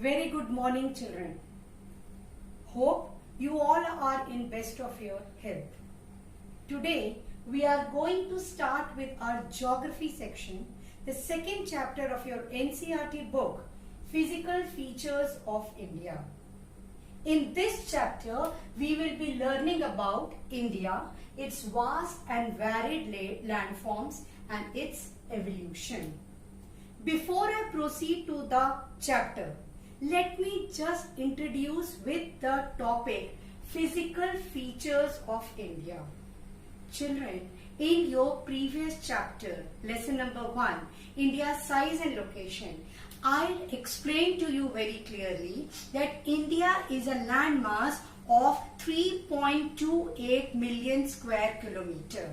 Very good morning, children. Hope you all are in best of your health. Today we are going to start with our geography section, the second chapter of your NCERT book, Physical Features of India. In this chapter, we will be learning about India, its vast and varied landforms and its evolution. Before I proceed to the chapter, let me just introduce with the topic Physical Features of India. Children, in your previous chapter, lesson number 1, India's size and location, I explained to you very clearly that India is a landmass of 3.28 million square kilometer.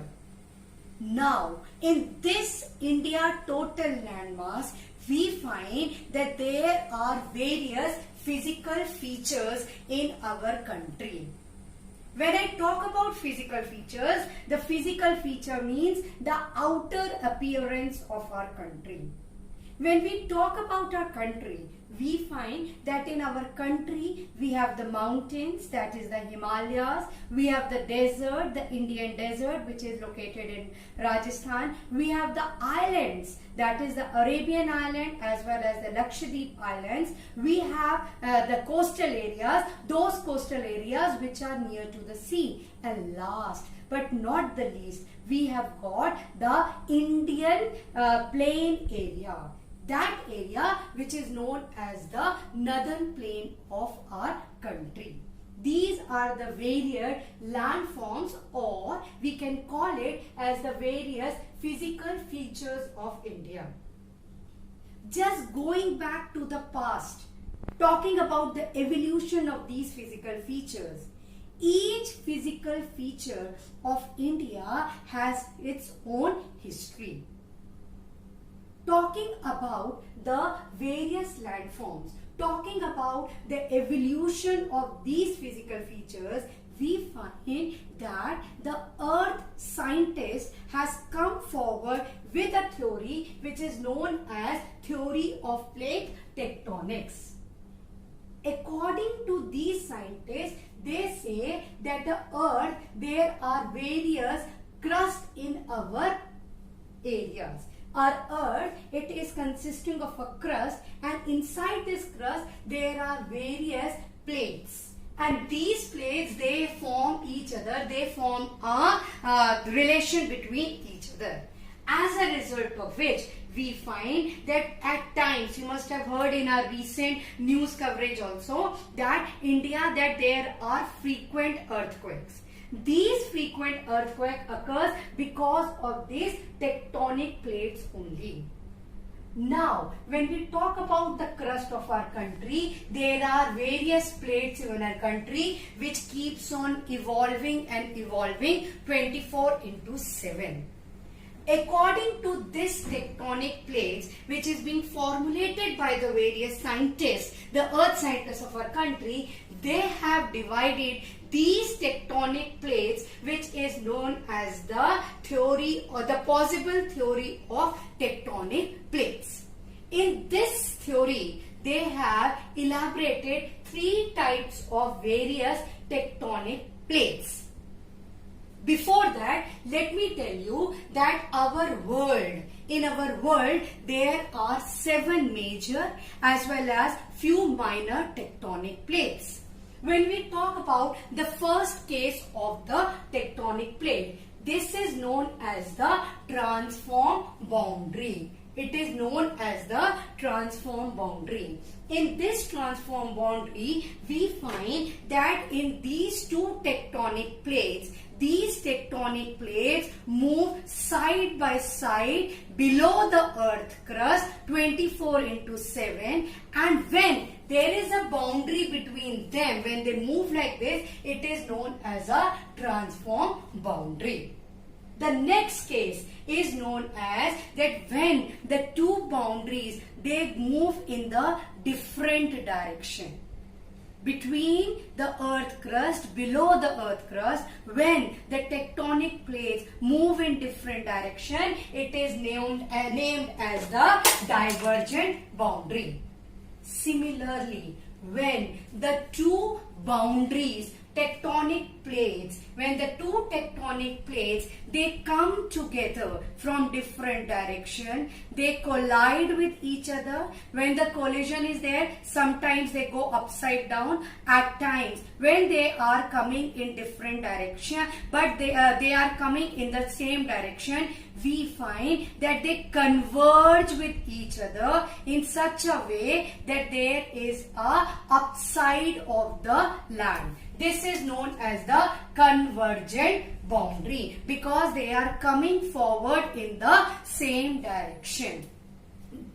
Now, in this India total landmass, we find that there are various physical features in our country. When I talk about physical features, the physical feature means the outer appearance of our country. When we talk about our country, we find that in our country we have the mountains, that is the Himalayas, we have the desert, the Indian desert which is located in Rajasthan, we have the islands, that is the Arabian island as well as the Lakshadweep islands, we have the coastal areas, those coastal areas which are near to the sea, and last but not the least, we have got the Indian plain area. That area which is known as the northern plain of our country. These are the various landforms, or we can call it as the various physical features of India. Just going back to the past, talking about the evolution of these physical features. Each physical feature of India has its own history. Talking about the various landforms, talking about the evolution of these physical features, we find that the earth scientist has come forward with a theory which is known as theory of plate tectonics. According to these scientists, they say that the earth, there are various crusts in our areas. Our earth, it is consisting of a crust, and inside this crust there are various plates, and these plates, they form each other, they form a relation between each other. As a result of which, we find that at times, you must have heard in our recent news coverage also, that there are frequent earthquakes. These frequent earthquakes occurs because of these tectonic plates only. Now, when we talk about the crust of our country, there are various plates in our country which keeps on evolving and evolving 24/7. According to this tectonic plates, which is being formulated by the various scientists, the earth scientists of our country, they have divided these tectonic plates, which is known as the theory or the possible theory of tectonic plates. In this theory, they have elaborated 3 types of various tectonic plates. Before that, let me tell you that in our world, there are 7 major as well as few minor tectonic plates. When we talk about the first case of the tectonic plate, this is known as the transform boundary. It is known as the transform boundary. In this transform boundary, we find that in these 2 tectonic plates, these tectonic plates move side by side below the earth crust 24/7, and when there is a boundary between them, when they move like this, it is known as a transform boundary. The next case is known as that when the 2 boundaries, they move in the different direction. Between the earth crust, below the earth crust, when the tectonic plates move in different direction, it is named as the divergent boundary. Similarly, when the two boundaries, tectonic plates, when the two tectonic plates, they come together from different direction, they collide with each other. When the collision is there, sometimes they go upside down. At times, when they are coming in different direction, but they are coming in the same direction, we find that they converge with each other in such a way that there is a upside of the land. This is known as the convergent boundary because they are coming forward in the same direction.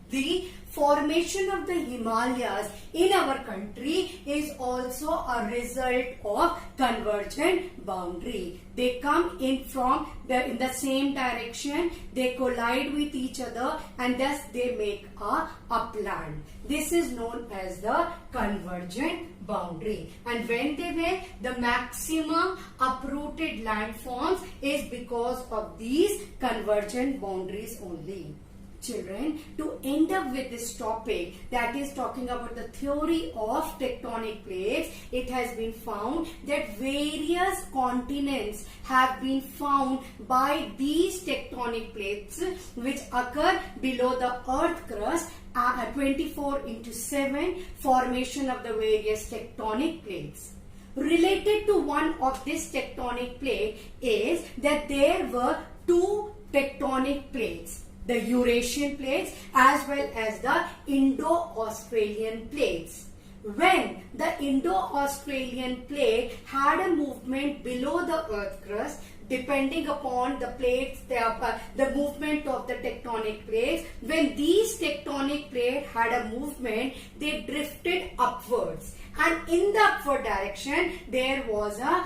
The formation of the Himalayas in our country is also a result of convergent boundary. They come in from in the same direction, they collide with each other, and thus they make a upland. This is known as the convergent boundary. And when they were, the maximum uprooted landforms is because of these convergent boundaries only. Children, to end up with this topic, that is talking about the theory of tectonic plates, it has been found that various continents have been found by these tectonic plates which occur below the earth crust. 24/7 formation of the various tectonic plates. Related to one of this tectonic plate is that there were two tectonic plates, the Eurasian plates as well as the Indo-Australian plates. When the Indo-Australian plate had a movement below the earth crust, depending upon the plates, the movement of the tectonic plates, when these tectonic plates had a movement, they drifted upwards. And in the upward direction, there was a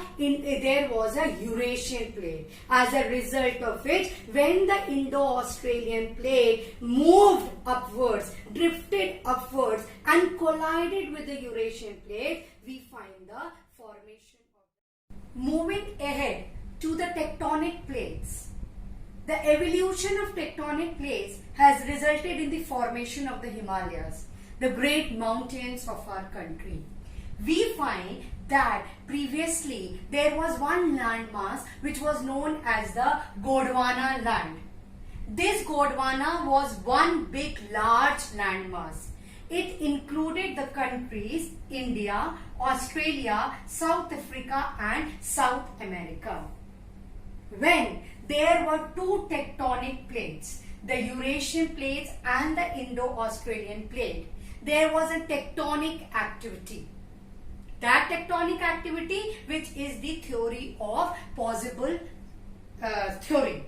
Eurasian plate. As a result of which, when the Indo-Australian plate moved upwards, drifted upwards, and collided with the Eurasian plate, we find the formation of. Moving ahead to the tectonic plates. The evolution of tectonic plates has resulted in the formation of the Himalayas, the great mountains of our country. We find that previously there was one landmass which was known as the Gondwana land. This Gondwana was one big large landmass. It included the countries India, Australia, South Africa and South America. When there were two tectonic plates, the Eurasian plates and the Indo-Australian plate, there was a tectonic activity. That tectonic activity, which is the theory of possible theory.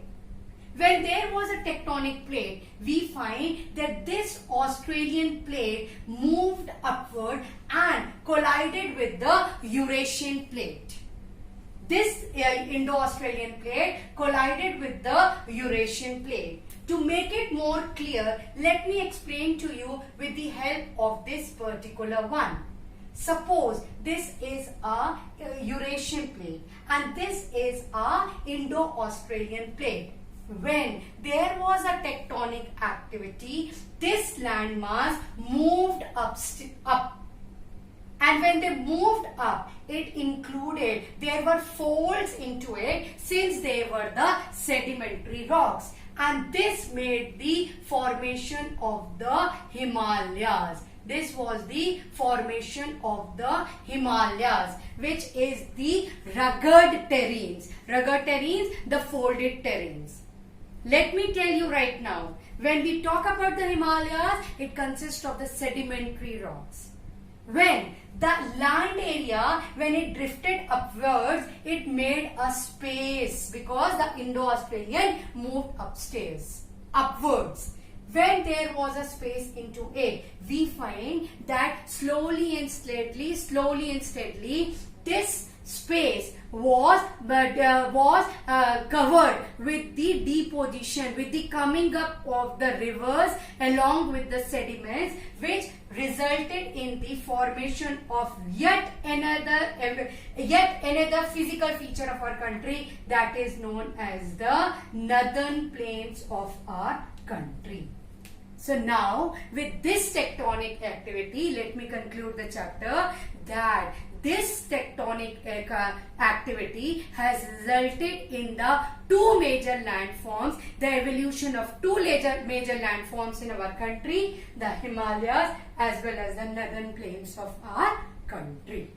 When there was a tectonic plate, we find that this Australian plate moved upward and collided with the Eurasian plate. This Indo-Australian plate collided with the Eurasian plate. To make it more clear, let me explain to you with the help of this particular one. Suppose this is a Eurasian plate and this is a Indo-Australian plate. When there was a tectonic activity, this landmass moved up. And when they moved up, it included, there were folds into it since they were the sedimentary rocks. And this made the formation of the Himalayas. This was the formation of the Himalayas, which is the rugged terrains. Rugged terrains, the folded terrains. Let me tell you right now, when we talk about the Himalayas, it consists of the sedimentary rocks. When the land area, when it drifted upwards, it made a space because the Indo-Australian moved upwards. When there was a space into it, we find that slowly and steadily, this space was covered with the deposition, with the coming up of the rivers along with the sediments, which resulted in the formation of yet another physical feature of our country, that is known as the northern plains of our country. So now with this tectonic activity, let me conclude the chapter that this tectonic activity has resulted in the two major landforms, the evolution of two major landforms in our country, the Himalayas as well as the northern plains of our country.